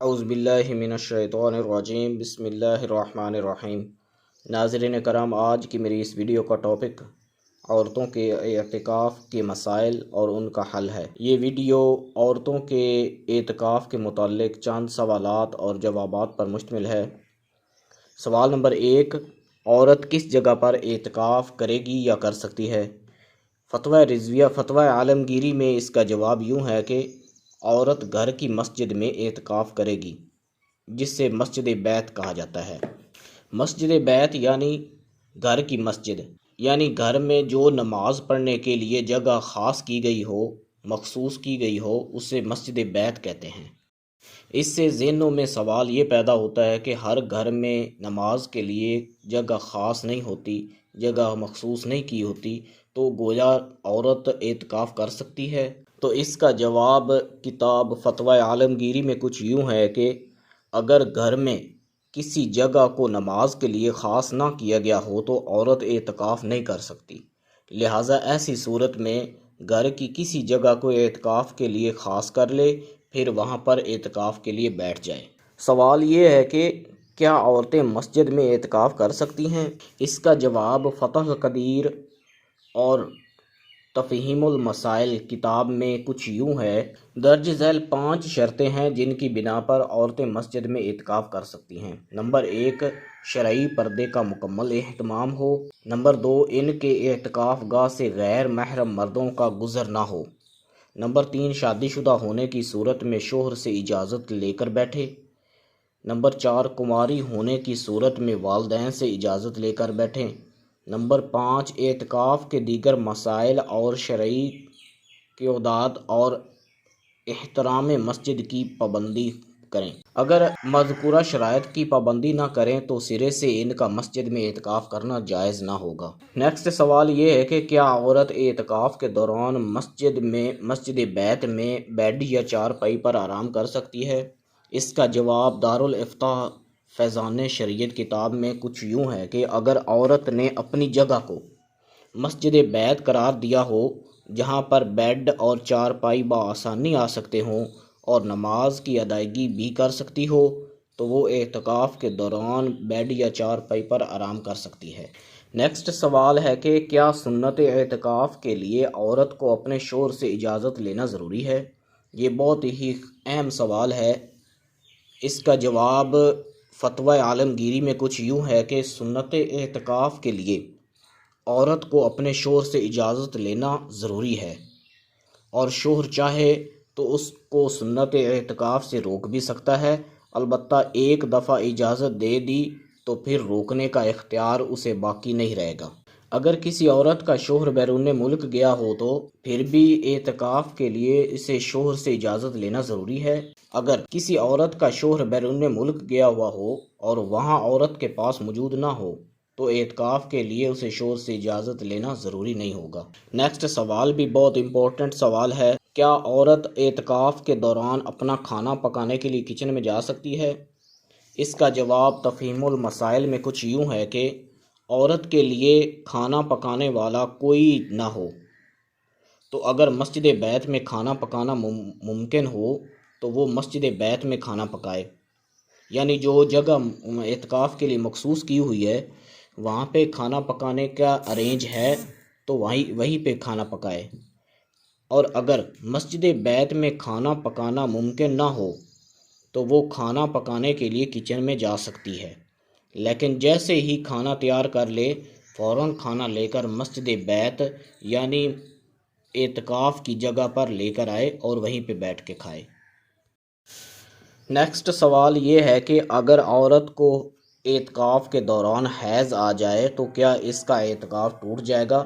اعوذ باللہ من الشیطان الرجیم، بسم اللہ الرحمن الرحیم۔ ناظرین کرام، آج کی میری اس ویڈیو کا ٹاپک عورتوں کے اعتکاف کے مسائل اور ان کا حل ہے۔ یہ ویڈیو عورتوں کے اعتکاف کے متعلق چند سوالات اور جوابات پر مشتمل ہے۔ سوال نمبر 1، عورت کس جگہ پر اعتکاف کرے گی یا کر سکتی ہے؟ فتویٰ رضویہ فتویٰ عالمگیری میں اس کا جواب یوں ہے کہ عورت گھر کی مسجد میں اعتکاف کرے گی، جس سے مسجد بیت کہا جاتا ہے۔ مسجد بیت یعنی گھر کی مسجد، یعنی گھر میں جو نماز پڑھنے کے لیے جگہ خاص کی گئی ہو، مخصوص کی گئی ہو، اسے مسجد بیت کہتے ہیں۔ اس سے ذہنوں میں سوال یہ پیدا ہوتا ہے کہ ہر گھر میں نماز کے لیے جگہ خاص نہیں ہوتی، جگہ مخصوص نہیں کی ہوتی، تو گویا عورت اعتکاف کر سکتی ہے؟ تو اس کا جواب کتاب فتویٰ عالمگیری میں کچھ یوں ہے کہ اگر گھر میں کسی جگہ کو نماز کے لیے خاص نہ کیا گیا ہو تو عورت اعتکاف نہیں کر سکتی، لہٰذا ایسی صورت میں گھر کی کسی جگہ کو اعتکاف کے لیے خاص کر لے، پھر وہاں پر اعتکاف کے لیے بیٹھ جائے۔ سوال یہ ہے کہ کیا عورتیں مسجد میں اعتکاف کر سکتی ہیں؟ اس کا جواب فتح قدیر اور تفہیم المسائل کتاب میں کچھ یوں ہے۔ درج ذیل 5 شرطیں ہیں جن کی بنا پر عورتیں مسجد میں اعتکاف کر سکتی ہیں۔ نمبر 1، شرعی پردے کا مکمل اہتمام ہو۔ نمبر 2، ان کے اعتکاف گاہ سے غیر محرم مردوں کا گزر نہ ہو۔ نمبر 3، شادی شدہ ہونے کی صورت میں شوہر سے اجازت لے کر بیٹھے۔ نمبر 4، کنواری ہونے کی صورت میں والدین سے اجازت لے کر بیٹھیں۔ نمبر 5، اعتکاف کے دیگر مسائل اور شرعی قیودات اور احترام مسجد کی پابندی کریں۔ اگر مذکورہ شرائط کی پابندی نہ کریں تو سرے سے ان کا مسجد میں اعتکاف کرنا جائز نہ ہوگا۔ نیکسٹ سوال یہ ہے کہ کیا عورت اعتکاف کے دوران مسجد بیت میں بیڈ یا چارپائی پر آرام کر سکتی ہے؟ اس کا جواب دارالافتاء فیضان شریعت کتاب میں کچھ یوں ہے کہ اگر عورت نے اپنی جگہ کو مسجد بیت قرار دیا ہو جہاں پر بیڈ اور چارپائی بآسانی آ سکتے ہوں اور نماز کی ادائیگی بھی کر سکتی ہو تو وہ اعتکاف کے دوران بیڈ یا چارپائی پر آرام کر سکتی ہے۔ نیکسٹ سوال ہے کہ کیا سنت اعتکاف کے لیے عورت کو اپنے شوہر سے اجازت لینا ضروری ہے؟ یہ بہت ہی اہم سوال ہے۔ اس کا جواب فتویٰ عالمگیری میں کچھ یوں ہے کہ سنت اعتکاف کے لیے عورت کو اپنے شوہر سے اجازت لینا ضروری ہے، اور شوہر چاہے تو اس کو سنت اعتکاف سے روک بھی سکتا ہے، البتہ ایک دفعہ اجازت دے دی تو پھر روکنے کا اختیار اسے باقی نہیں رہے گا۔ اگر کسی عورت کا شوہر بیرون ملک گیا ہو تو پھر بھی اعتکاف کے لیے اسے شوہر سے اجازت لینا ضروری ہے۔ اگر کسی عورت کا شوہر بیرون ملک گیا ہوا ہو اور وہاں عورت کے پاس موجود نہ ہو تو اعتکاف کے لیے اسے شوہر سے اجازت لینا ضروری نہیں ہوگا۔ نیکسٹ سوال بھی بہت امپورٹنٹ سوال ہے، کیا عورت اعتکاف کے دوران اپنا کھانا پکانے کے لیے کچن میں جا سکتی ہے؟ اس کا جواب تفہیم المسائل میں کچھ یوں ہے کہ عورت کے لیے کھانا پکانے والا کوئی نہ ہو تو اگر مسجد بیت میں کھانا پکانا ممکن ہو تو وہ مسجد بیت میں کھانا پکائے، یعنی جو جگہ اعتکاف کے لیے مخصوص کی ہوئی ہے وہاں پہ کھانا پکانے کا ارینج ہے تو وہیں پہ کھانا پکائے، اور اگر مسجد بیت میں کھانا پکانا ممکن نہ ہو تو وہ کھانا پکانے کے لیے کچن میں جا سکتی ہے، لیکن جیسے ہی کھانا تیار کر لے فوراً کھانا لے کر مسجد بیت یعنی اعتکاف کی جگہ پر لے کر آئے اور وہیں پہ بیٹھ کے کھائے۔ نیکسٹ سوال یہ ہے کہ اگر عورت کو اعتکاف کے دوران حیض آ جائے تو کیا اس کا اعتکاف ٹوٹ جائے گا؟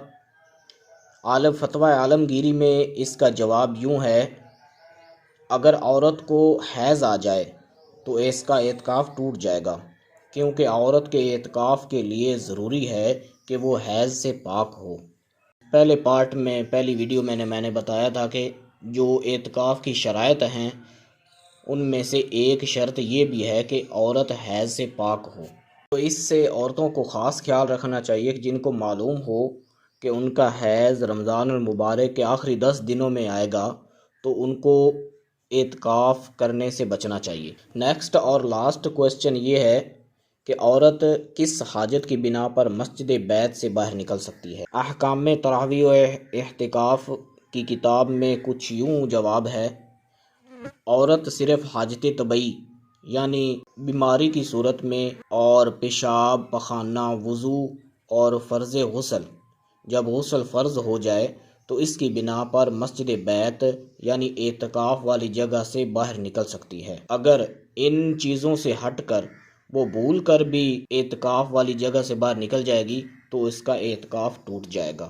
فتویٰ عالمگیری میں اس کا جواب یوں ہے، اگر عورت کو حیض آ جائے تو اس کا اعتکاف ٹوٹ جائے گا، کیونکہ عورت کے اعتکاف کے لیے ضروری ہے کہ وہ حیض سے پاک ہو۔ پہلے پارٹ میں پہلی ویڈیو میں نے بتایا تھا کہ جو اعتکاف کی شرائط ہیں ان میں سے ایک شرط یہ بھی ہے کہ عورت حیض سے پاک ہو، تو اس سے عورتوں کو خاص خیال رکھنا چاہیے کہ جن کو معلوم ہو کہ ان کا حیض رمضان المبارک کے آخری 10 دنوں میں آئے گا تو ان کو اعتکاف کرنے سے بچنا چاہیے۔ نیکسٹ اور لاسٹ کویسچن یہ ہے کہ عورت کس حاجت کی بنا پر مسجد بیت سے باہر نکل سکتی ہے؟ احکام تراویح و اعتکاف کی کتاب میں کچھ یوں جواب ہے: عورت صرف حاجت طبعی یعنی بیماری کی صورت میں اور پیشاب، پخانہ، وضو اور فرض غسل، جب غسل فرض ہو جائے تو اس کی بنا پر مسجد بیت یعنی اعتکاف والی جگہ سے باہر نکل سکتی ہے۔ اگر ان چیزوں سے ہٹ کر وہ بھول کر بھی اعتکاف والی جگہ سے باہر نکل جائے گی تو اس کا اعتکاف ٹوٹ جائے گا۔